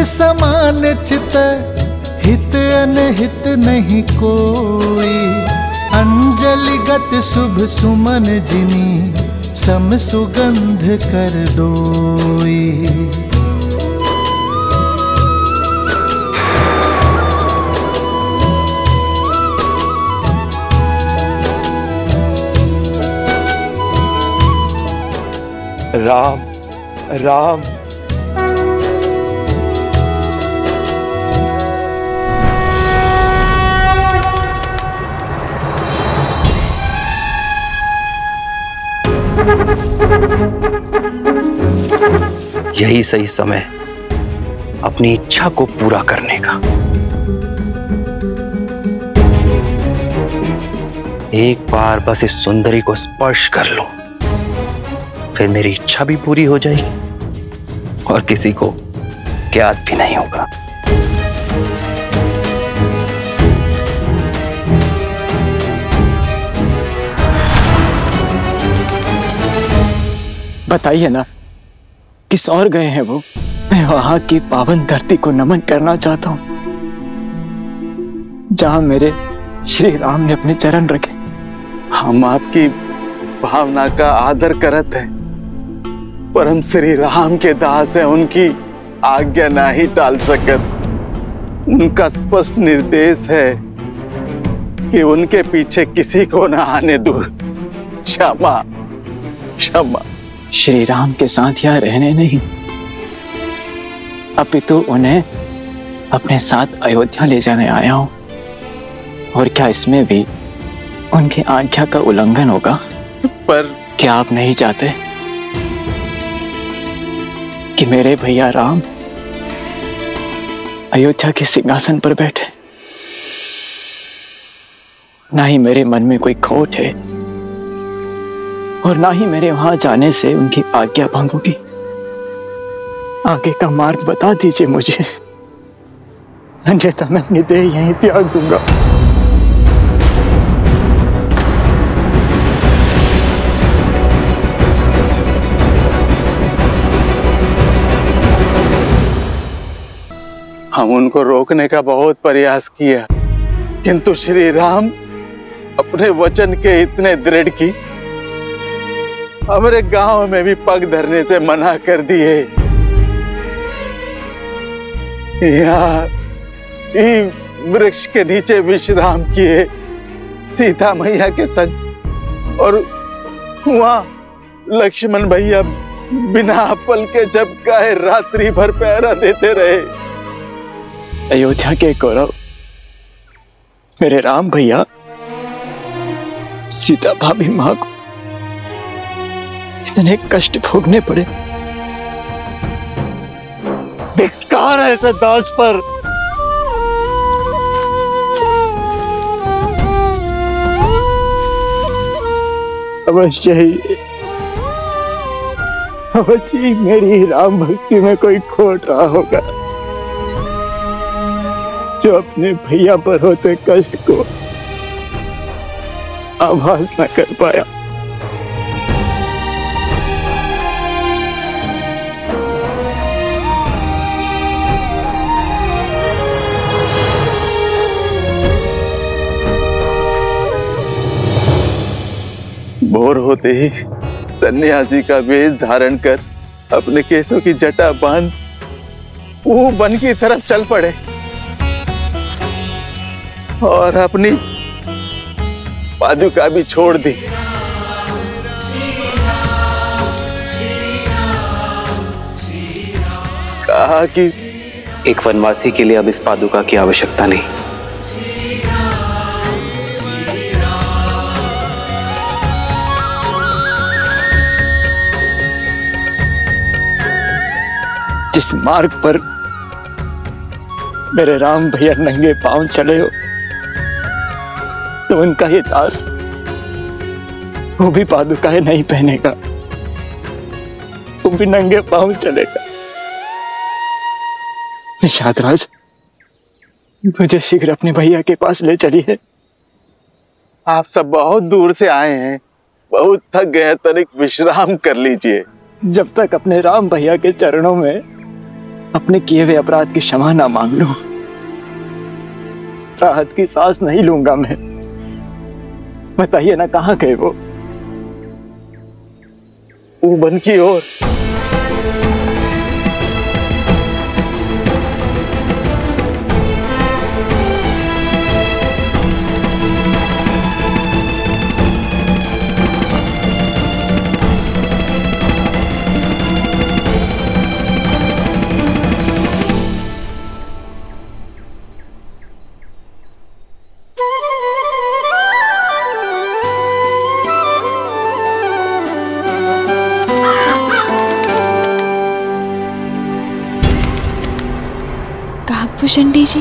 समान चित हित अनहित नहीं कोई। अंजलि गत शुभ सुमन जिनी सम सुगंध कर दोई। राम राम। यही सही समय अपनी इच्छा को पूरा करने का। एक बार बस इस सुंदरी को स्पर्श कर लूं, फिर मेरी इच्छा भी पूरी हो जाएगी और किसी को ज्ञात भी नहीं होगा। बताइए ना, किस और गए हैं वो? मैं वहां की पावन धरती को नमन करना चाहता हूं, जहां मेरे श्री राम ने अपने चरण रखे। हम आपकी भावना का आदर करते हैं, परम श्री राम के दास है, उनकी आज्ञा ना ही टाल सकत। उनका स्पष्ट निर्देश है कि उनके पीछे किसी को ना आने दो। क्षमा क्षमा। श्री राम के साथ यहाँ रहने नहीं, अपितु उन्हें अपने साथ अयोध्या ले जाने आया हूं। और क्या इसमें भी उनकी आज्ञा का उल्लंघन होगा? पर क्या आप नहीं चाहते कि मेरे भैया राम अयोध्या के सिंहासन पर बैठे? ना ही मेरे मन में कोई खोट है और ना ही मेरे वहां जाने से उनकी आज्ञा भंग होगी। आगे का मार्ग बता दीजिए मुझे, अन्यथा मैं अपनी देह यहीं त्याग दूंगा। हम उनको रोकने का बहुत प्रयास किया, किंतु श्री राम अपने वचन के इतने दृढ़ की हमारे गांव में भी पग धरने से मना कर दिए। यहाँ वृक्ष के नीचे विश्राम किए सीता मैया के संग, और वहां लक्ष्मण भैया बिना पल के जब कहे रात्रि भर पहरा देते रहे। अयोध्या के गौरव मेरे राम भैया सीता भाभी मां को इतने कष्ट भोगने पड़े। बेकार है ऐसे दास पर। अवश्य ही मेरी राम भक्ति में कोई खोट रहा होगा, जो अपने भैया पर होते कष्ट को आभास न कर पाया। भोर होते ही सन्यासी का वेश धारण कर अपने केसों की जटा बांध वो वन की तरफ चल पड़े और अपनी पादुका भी छोड़ दी। कहा कि एक वनवासी के लिए अब इस पादुका की आवश्यकता नहीं। जिस मार्ग पर मेरे राम भैया नंगे पांव चले हो, तो उनका ये दास वो भी पादुकाएं नहीं पहनेगा, वो भी नंगे पांव चलेगा। निषादराज, मुझे शीघ्र अपने भैया के पास ले चलिए। आप सब बहुत दूर से आए हैं, बहुत थक गए, तनिक विश्राम कर लीजिए। जब तक अपने राम भैया के चरणों में अपने किए हुए अपराध की क्षमा ना मांग लूं, राहत की सांस नहीं लूंगा मैं। बताइए ना, कहाँ गए वो? वन की ओर। भुषंडी जी,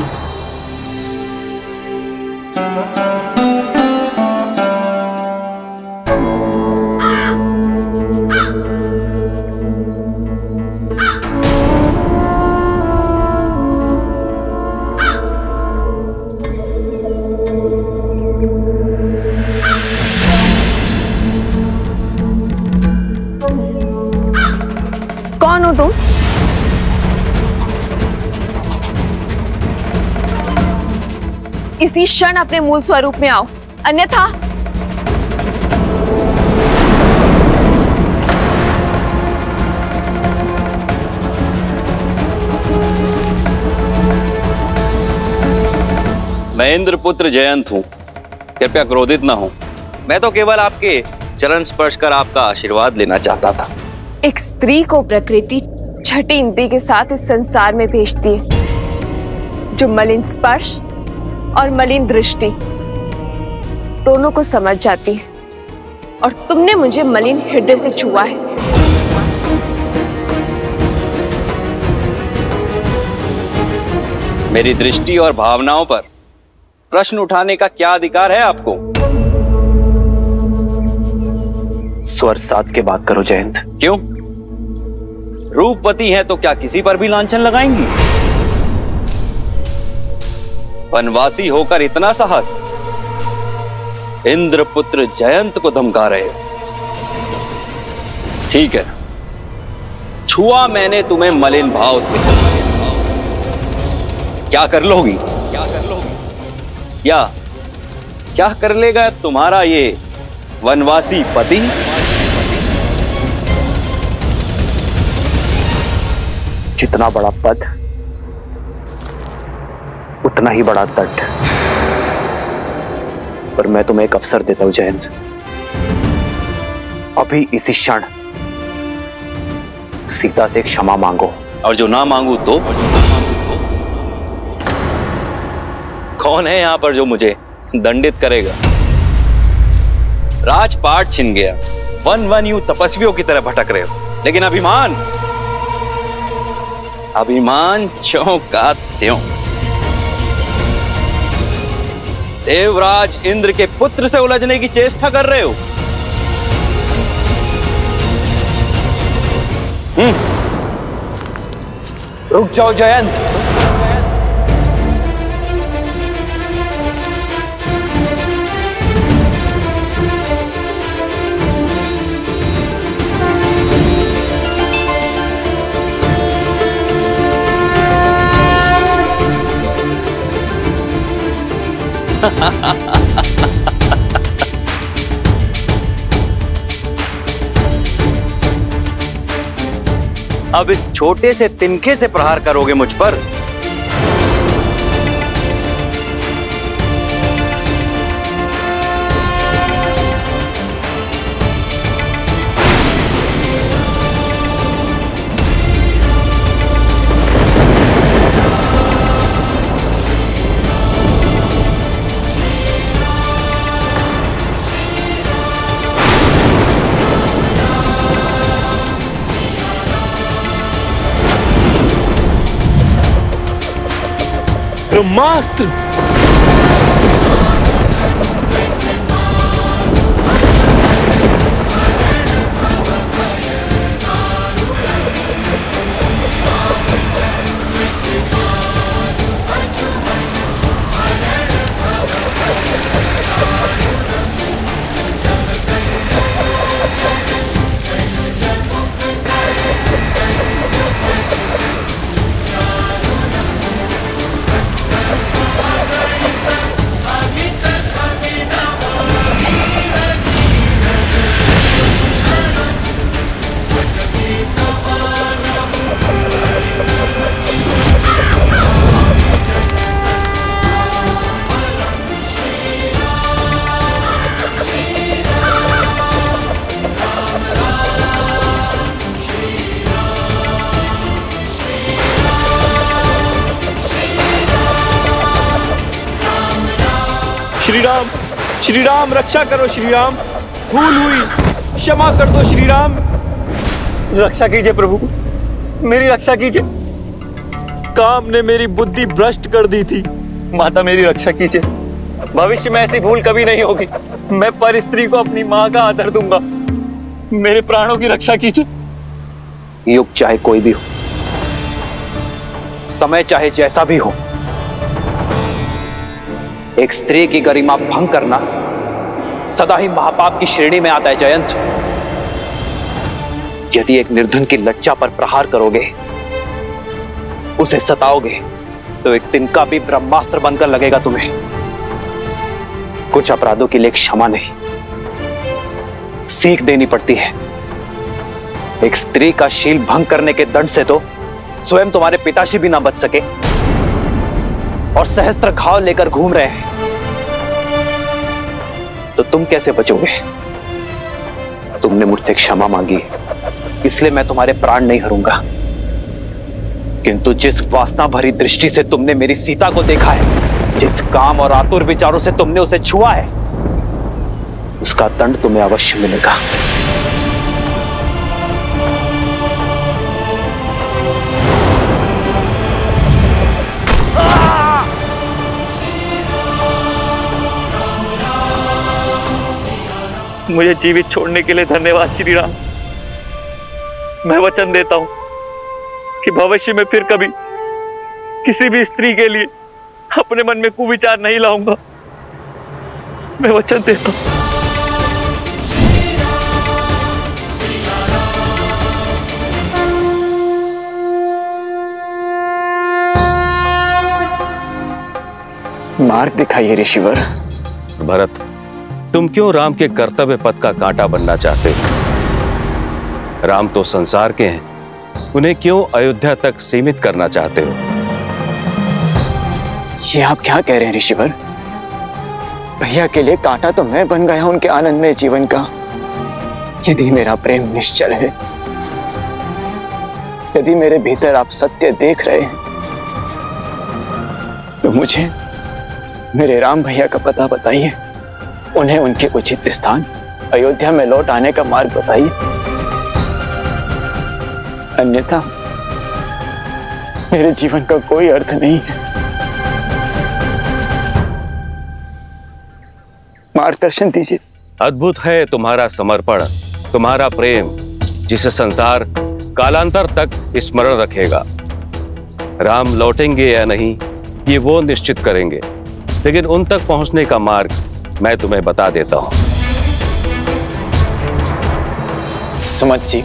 कौन हो तुम? इसी क्षण अपने मूल स्वरूप में आओ, अन्यथा मैं इंद्रपुत्र जयंत हूं, कृपया क्रोधित ना हो। मैं तो केवल आपके चरण स्पर्श कर आपका आशीर्वाद लेना चाहता था। एक स्त्री को प्रकृति छठी इंद्री के साथ इस संसार में भेजती है, जो मलिन स्पर्श और मलिन दृष्टि दोनों को समझ जाती है, और तुमने मुझे मलिन हृदय से छुआ है। मेरी दृष्टि और भावनाओं पर प्रश्न उठाने का क्या अधिकार है आपको? स्वर साध के बात करो जयंत। क्यों? रूपवती है तो क्या किसी पर भी लांछन लगाएंगी? वनवासी होकर इतना साहस? इंद्रपुत्र जयंत को धमका रहे हो? ठीक है, छुआ मैंने तुम्हें मलिन भाव से, क्या कर लोगी? क्या कर लेगा तुम्हारा ये वनवासी पति? जितना बड़ा पद उतना ही बड़ा दंड। पर मैं तुम्हें एक अवसर देता हूं जयंत, अभी इसी क्षण सीता से क्षमा मांगो। और जो ना मांगू तो? कौन है यहां पर जो मुझे दंडित करेगा? राजपाट छिन गया, वन वन यूं तपस्वियों की तरह भटक रहे हो, लेकिन अभिमान ज्यों का त्यों। देवराज इंद्र के पुत्र से उलझने की चेष्टा कर रहे हो। रुक जाओ जयंत। अब इस छोटे से तिनके से प्रहार करोगे मुझ पर? ब्रह्मास्त्र! श्री राम रक्षा करो श्री राम, भूल हुई, क्षमा कर दो श्री राम। रक्षा कीजिए प्रभु, मेरी रक्षा कीजिए। काम ने मेरी बुद्धि भ्रष्ट कर दी थी। माता मेरी रक्षा कीजिए, भविष्य में ऐसी भूल कभी नहीं होगी। मैं पर स्त्री को अपनी माँ का आदर दूंगा। मेरे प्राणों की रक्षा कीजिए। युग चाहे कोई भी हो, समय चाहे जैसा भी हो, एक स्त्री की गरिमा भंग करना सदा ही महापाप की श्रेणी में आता है जयंत। यदि एक निर्धन की लज्जा पर प्रहार करोगे, उसे सताओगे, तो एक तिनका भी ब्रह्मास्त्र बनकर लगेगा तुम्हें। कुछ अपराधों के लिए क्षमा नहीं, सीख देनी पड़ती है। एक स्त्री का शील भंग करने के दंड से तो स्वयं तुम्हारे पिताश्री भी ना बच सके और सहस्त्र घाव लेकर घूम रहे हैं, तो तुम कैसे बचोगे? तुमने मुझसे क्षमा मांगी, इसलिए मैं तुम्हारे प्राण नहीं हरूंगा। किंतु जिस वासना भरी दृष्टि से तुमने मेरी सीता को देखा है, जिस काम और आतुर विचारों से तुमने उसे छुआ है, उसका दंड तुम्हें अवश्य मिलेगा। मुझे जीवित छोड़ने के लिए धन्यवाद श्री राम। मैं वचन देता हूं कि भविष्य में फिर कभी किसी भी स्त्री के लिए अपने मन में कुविचार नहीं लाऊंगा। मैं वचन देता हूं। मार्ग दिखाइए ऋषिवर। भरत, तुम क्यों राम के कर्तव्य पथ का कांटा बनना चाहते हो? राम तो संसार के हैं, उन्हें क्यों अयोध्या तक सीमित करना चाहते हो? ये आप क्या कह रहे हैं ऋषिवर? भैया के लिए कांटा तो मैं बन गया उनके आनंदमय जीवन का। यदि मेरा प्रेम निश्चल है, यदि मेरे भीतर आप सत्य देख रहे हैं, तो मुझे मेरे राम भैया का पता बताइए। उन्हें उनके उचित स्थान अयोध्या में लौट आने का मार्ग बताइए, अन्यथा मेरे जीवन का कोई अर्थ नहीं है। मार्गदर्शन दीजिए। अद्भुत है तुम्हारा समर्पण, तुम्हारा प्रेम, जिसे संसार कालांतर तक स्मरण रखेगा। राम लौटेंगे या नहीं, ये वो निश्चित करेंगे, लेकिन उन तक पहुंचने का मार्ग मैं तुम्हें बता देता हूं। सुमत जी,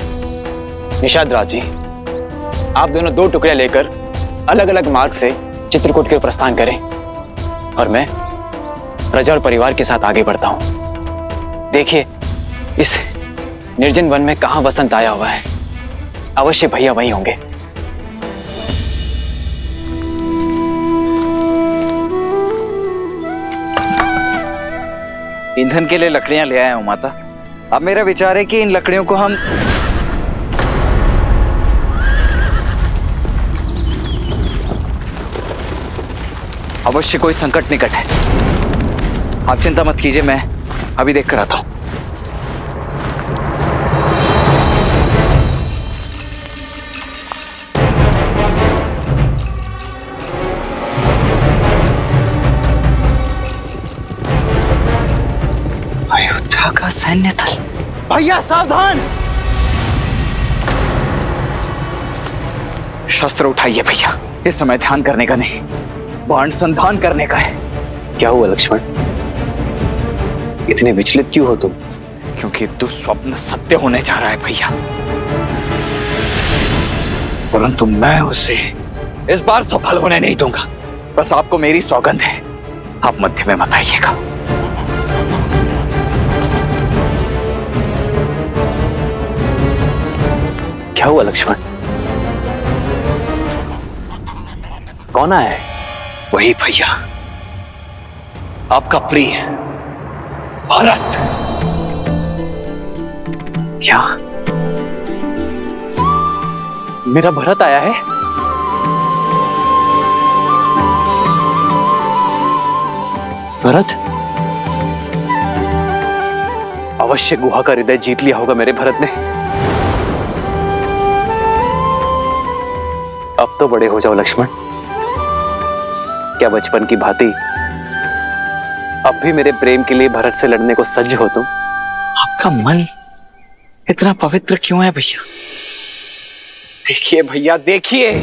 निषाद राज जी, आप दोनों दो टुकड़े लेकर अलग अलग मार्ग से चित्रकूट के प्रस्थान करें और मैं प्रजा और परिवार के साथ आगे बढ़ता हूं। देखिए, इस निर्जन वन में कहां वसंत आया हुआ है, अवश्य भैया वहीं होंगे। ईंधन के लिए लकड़ियां ले आया हूं माता। अब मेरा विचार है कि इन लकड़ियों को हम अवश्य कोई संकट निकट है। आप चिंता मत कीजिए, मैं अभी देख कर आता हूं। अयोध्या का सैन्य दल। भैया सावधान! शस्त्र उठाइए भैया, इस समय ध्यान करने का नहीं, बाण संधान करने का है। क्या हुआ लक्ष्मण, इतने विचलित क्यों हो तुम? क्योंकि दुस्वप्न सत्य होने जा रहा है भैया, परंतु मैं उसे इस बार सफल होने नहीं दूंगा। बस आपको मेरी सौगंध है, आप मध्य में मत आइएगा। क्या हुआ लक्ष्मण, कौन आया है? वही भैया, आपका प्रिय भरत। क्या मेरा भरत आया है? भरत? अवश्य गुहा का हृदय जीत लिया होगा मेरे भरत ने। अब तो बड़े हो जाओ लक्ष्मण। क्या बचपन की भांति अब भी मेरे प्रेम के लिए भरत से लड़ने को सज्ज हो तुम? आपका मन इतना पवित्र क्यों है भैया? देखिए भैया, देखिए,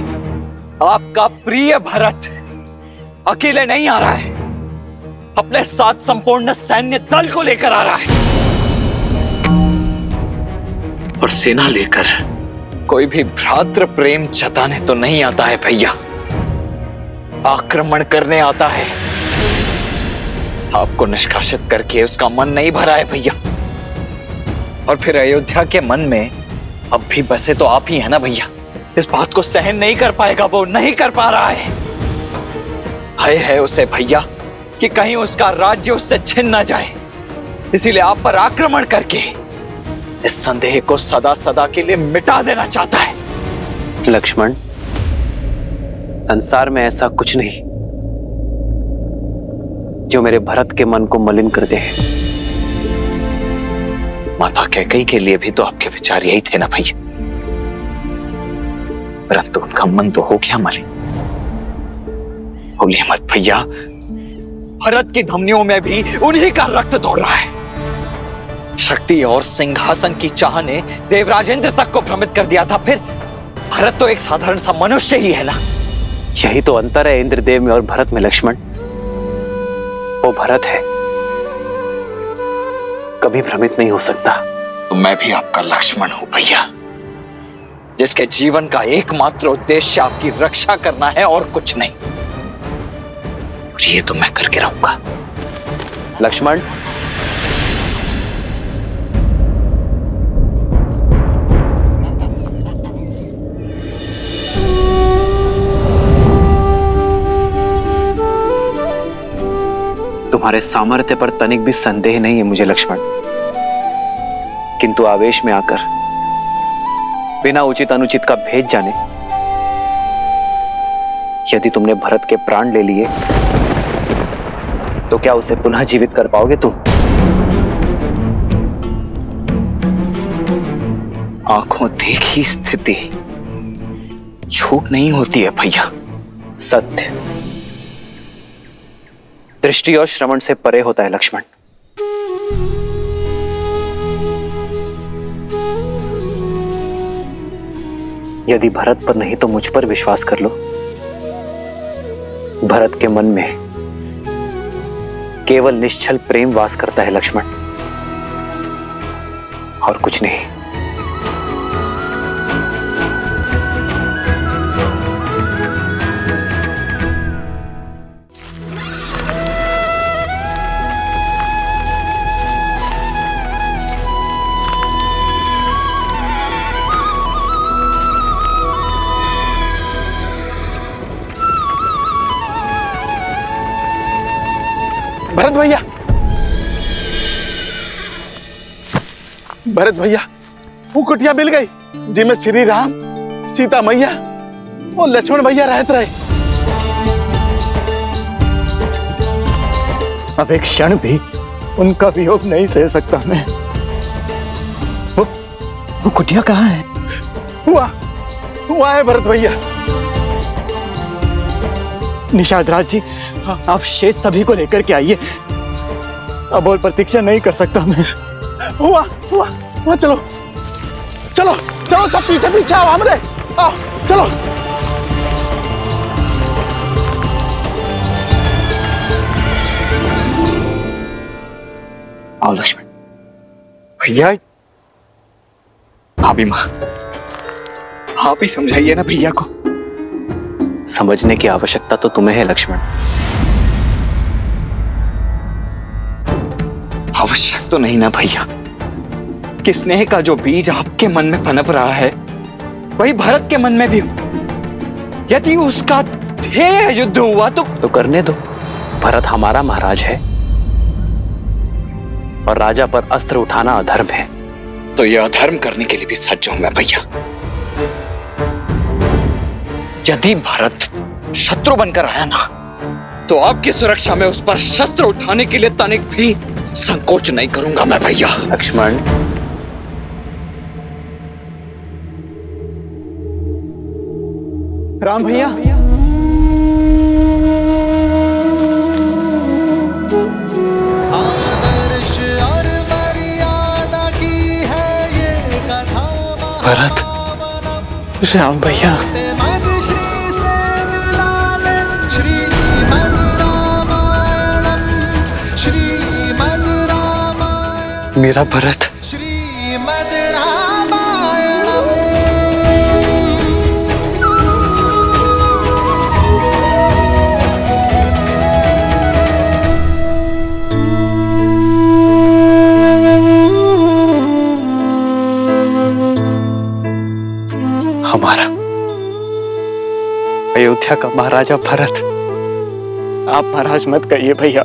आपका प्रिय भरत अकेले नहीं आ रहा है, अपने साथ संपूर्ण सैन्य दल को लेकर आ रहा है। और सेना लेकर कोई भी भ्रातृ प्रेम जताने तो नहीं आता है भैया, आक्रमण करने आता है। आपको निष्कासित करके उसका मन नहीं भरा है भैया। और फिर अयोध्या के मन में अब भी बसे तो आप ही है ना भैया। इस बात को सहन नहीं कर पाएगा, वो नहीं कर पा रहा है। भय है उसे भैया कि कहीं उसका राज्य उससे छिन ना जाए, इसीलिए आप पर आक्रमण करके इस संदेह को सदा सदा के लिए मिटा देना चाहता है। लक्ष्मण, संसार में ऐसा कुछ नहीं जो मेरे भरत के मन को मलिन कर दे। माता कैकेयी के लिए भी तो आपके विचार यही थे ना भैया, परंतु उनका मन तो हो गया मलिन। भूलिए मत भैया, भरत की धमनियों में भी उन्हीं का रक्त दौड़ रहा है। शक्ति और सिंहासन की चाह ने देवराजेंद्र तक को भ्रमित कर दिया था, फिर भरत तो एक साधारण सा मनुष्य ही है ना। यही तो अंतर है इंद्रदेव में और भरत में लक्ष्मण। वो भरत है, कभी भ्रमित नहीं हो सकता। तो मैं भी आपका लक्ष्मण हूं भैया, जिसके जीवन का एकमात्र उद्देश्य आपकी रक्षा करना है और कुछ नहीं। और ये तो मैं करके रहूंगा। लक्ष्मण, तुम्हारे सामर्थ्य पर तनिक भी संदेह नहीं है मुझे लक्ष्मण, किंतु आवेश में आकर बिना उचित अनुचित का भेद जाने यदि तुमने भरत के प्राण ले लिए तो क्या उसे पुनः जीवित कर पाओगे तुम? आंखों देखी स्थिति झूठ नहीं होती है भैया। सत्य दृष्टि और श्रवण से परे होता है लक्ष्मण। यदि भरत पर नहीं तो मुझ पर विश्वास कर लो। भरत के मन में केवल निश्चल प्रेम वास करता है लक्ष्मण, और कुछ नहीं। भरत भैया, भरत भैया, वो कुटिया मिल गई जिसमें श्री राम, सीता मैया और लक्ष्मण भैया रहते रहे। अब एक क्षण भी उनका वियोग नहीं सह सकता मैं। वो कुटिया कहाँ है? हुआ है भरत भैया। निषाद राज जी, आप शेष सभी को लेकर के आइए, अब और प्रतीक्षा नहीं कर सकता मैं। हुआ चलो चलो चलो, सब पीछे पीछे आओ, हमरे आओ, चलो। आओ लक्ष्मण भैया। भाभी माँ, आप ही समझाइए ना भैया को। समझने की आवश्यकता तो तुम्हें है लक्ष्मण। आवश्यक तो नहीं ना भैया, कि स्नेह का जो बीज आपके मन में पनप रहा है वही भरत के मन में भी हो। यदि उसका ध्येय युद्ध हुआ तो करने दो। भरत हमारा महाराज है और राजा पर अस्त्र उठाना अधर्म है। तो यह अधर्म करने के लिए भी सज्ज हूं मैं भैया। यदि भरत शत्रु बनकर आया ना, तो आपकी सुरक्षा में उस पर शस्त्र उठाने के लिए तनिक भी संकोच नहीं करूंगा मैं भैया। लक्ष्मण, राम भैया, आदर्श और मर्यादा की है ये कथा। भरत, राम भैया, मद श्री से मिला ले श्रीमद् रामायणम, श्रीमद् रामायण, मेरा भरत। श्रीमद् रामायणम। हमारा अयोध्या का महाराजा भरत। आप महाराज मत कहिए भैया,